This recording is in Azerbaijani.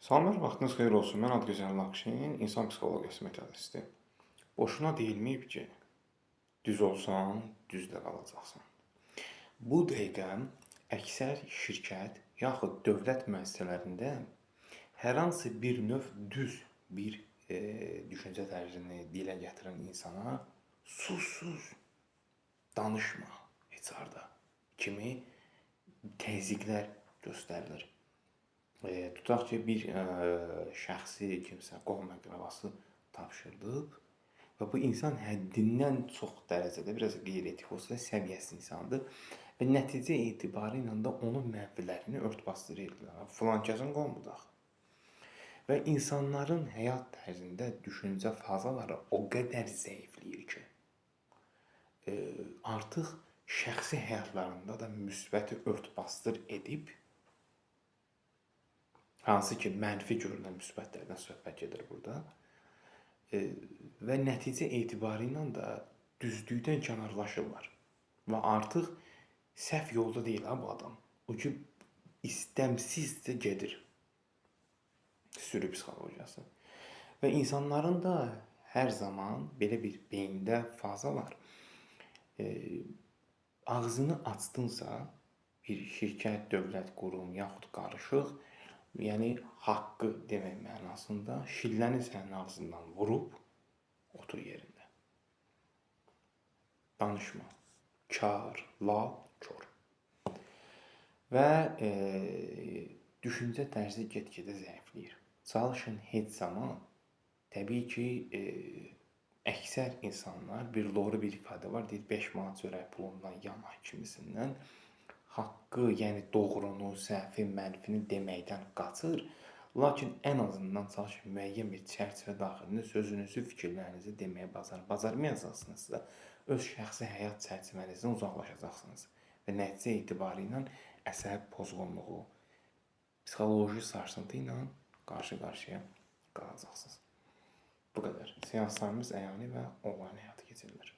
Salamlar, vaxtınız xeyir olsun. Mən Adgözəl Lakşin, insan psixologiyası metodisti. Boşuna deyilməyib ki, düz olsan, düz də qalacaqsan. Bu dəqiqə əksər şirkət yaxud dövlət müəssisələrində hər hansı bir növ düz bir düşüncə tərzini dilə gətirən insana sus, danışma heç harda kimi təzyiqlər göstərilir. Tutaq ki, bir şəxsi kimsə qohum-əqrəbası tapşırdıb və bu insan həddindən çox dərəcədə biraz qeyri-etik olsa da səviyyəsiz insandır və nəticə etibarı ilə də onun mənfilərini ört-basdır edirlər. Filankəsin qohumudur axı. Və insanların həyat tərzində düşüncə fazaları o qədər zəifləyir ki, artıq şəxsi həyatlarında da müsbəti ört-basdır edib, hansı ki, mənfi görünən müsbətlərdən söhbət gedir burada. Və nəticə etibarı ilə də düzlükdən kənarlaşırlar. Və artıq səhv yolda deyil ha bu adam. O ki, istəmsizcə gedir. Sürü psixologiyası. Və insanların da hər zaman belə bir beyində faza var. Ağzını açdınsa, bir şirkət, dövlət, qurum, yaxud qarışıq, yəni haqqı demək mənasında şilləni sənin ağzından vurub otur yerində. Danışma. Kar, lal, kör. Və düşüncə tərzi get-gedə zəifləyir. Çalışın heç zaman, təbii ki, əksər insanlar, bir doğru bir ifadə var, deyir 5 manat çörək pulundan yana kimisindən haqqı, yəni doğrunu, səhvi, mənfini deməkdən qaçır. Lakin ən azından çalışın müəyyən bir çərçivə daxilində sözünüzü, fikirlərinizi deməyə bacarmayacaqsınızsa, öz şəxsi həyat çərçivənizdən uzaqlaşacaqsınız və nəticə etibarı ilə əsəb pozğunluğu, psixoloji sarsıntı ilə qarşı-qarşıya qalacaqsınız. Bu qədər. Seanslarımız əyani və onlayn həyata keçirilir.